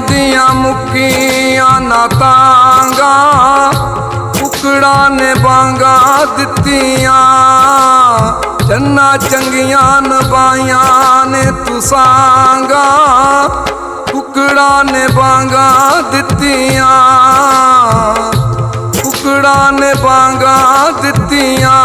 दियां मुक्कियां ना तांगा, कुकड़ा ने बांगा दित्तियां, चन्ना चंगियां नबाइयां ने तुसांगा, कुकड़ा ने बांगा दित्तियां, कुकड़ा ने बांगा दित्तियां।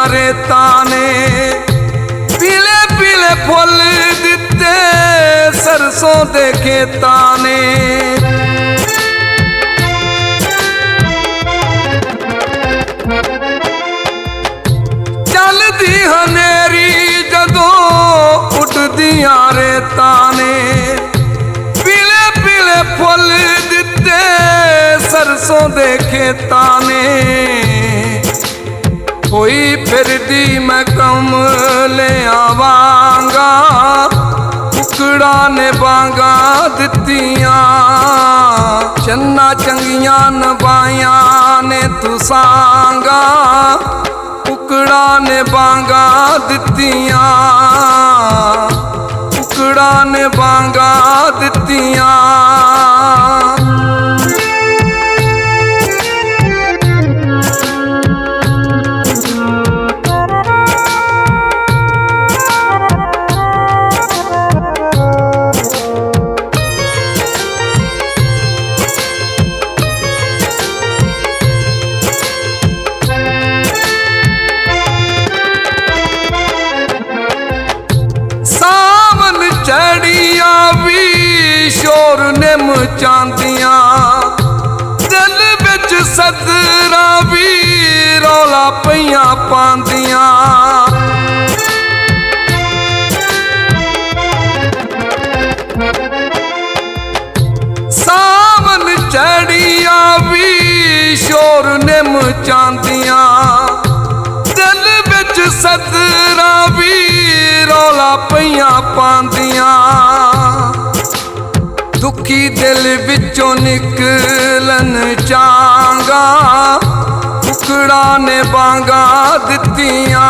रेता ने पीले पीले फुल दिते सरसों दे खेता ने, चलदी हनेरी जदों उठदियां रेता ने, पीले पीले फुल दिते सरसों दे खेता ने। कोई फिरदी मैं कम ले आवांगा, कुकड़ा ने बांगा दित्तियां, चन्ना चंगियां नबाइयां ने तुसांगा, कुकड़ा ने बांगा दित्तियां, कुकड़ा ने बांगा दित्तियां। चढ़िया भी शोर ने मचांदियां, दिल बिच सदरा भी रौला पईयां पांदियां, सावन चढ़िया भी शोर ने मचांदियां, दिल बिच सदरा भी रौला पईयां पांदियां। दुखी दिल विचों निकलन चांगा, कुकड़ा ने बांगा दित्तियां,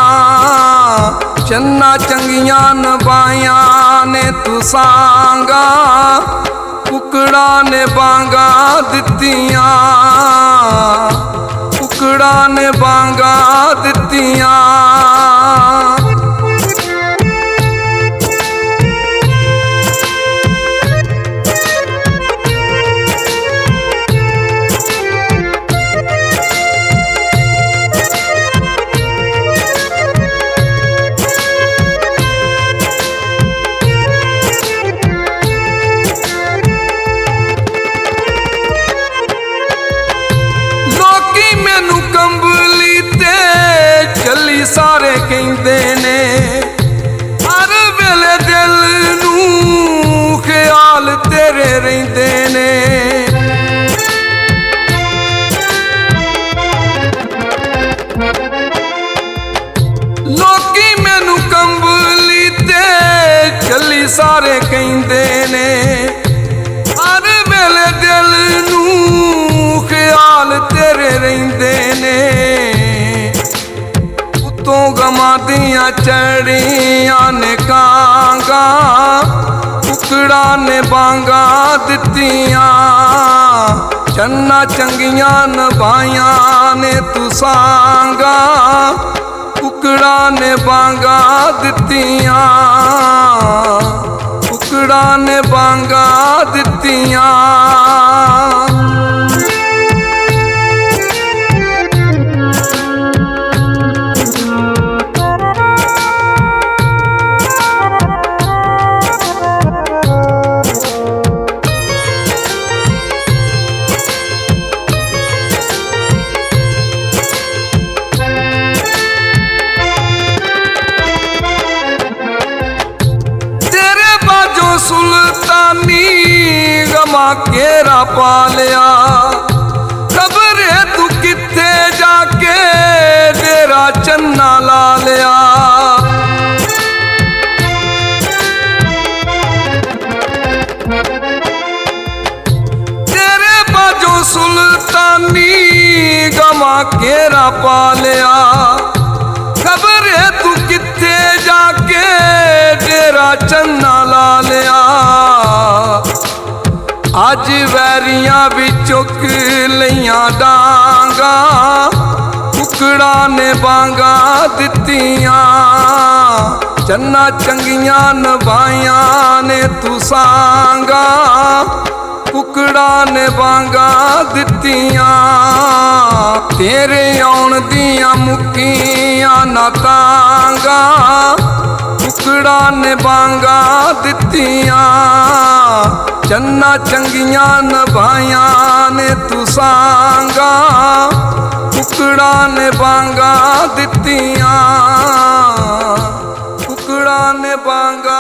चन्ना चंगियां नबाइयां ने तुसांगा, कुकड़ा ने बांगा दित्तियां, कुकड़ा ने बांगा दित्तियां। सारे कहते ने हर वेले दिल नूं ख्याल तेरे रहिंदे ने, लोकी मैनू कंबली ते चली सारे कहते ने, हर वेले दिल नूं ख्याल तेरे रहिंदे ने। तू गमा दियां चढ़ियां ने कांगा, कुकड़ा ने बांगा दित्तियां, चन्ना चंगियां नबाइयां ने तुसांगा, कुकड़ा ने बांगा दित्तियां, कुकड़ा ने बांगा दित्तियां। सुल्तानी गम गमा केरा पा लिया। खबर है तू किथे जाके डेरा चन्ना ला लिया। सुल्तानी गमा केरा पा लिया। खबर है तू किथे जाके डेरा चन्ना ला लिया। अज वैरियां भी चुक लिया डांगा, कुकड़ा ने बांगा दित्तियां। चन्ना चंगियां नभाइया ने तू सांगा, कुकड़ा ने बांगा दित्तियां। तेरे आउण दियां मुक्कियां ना तांगा, कुकड़ा ने बांगा दित्तियां। चन्ना चंगियां नभाइया ने तू सांगा, कुकड़ा ने बांगा दित्तियां। कुकड़ा ने बांगा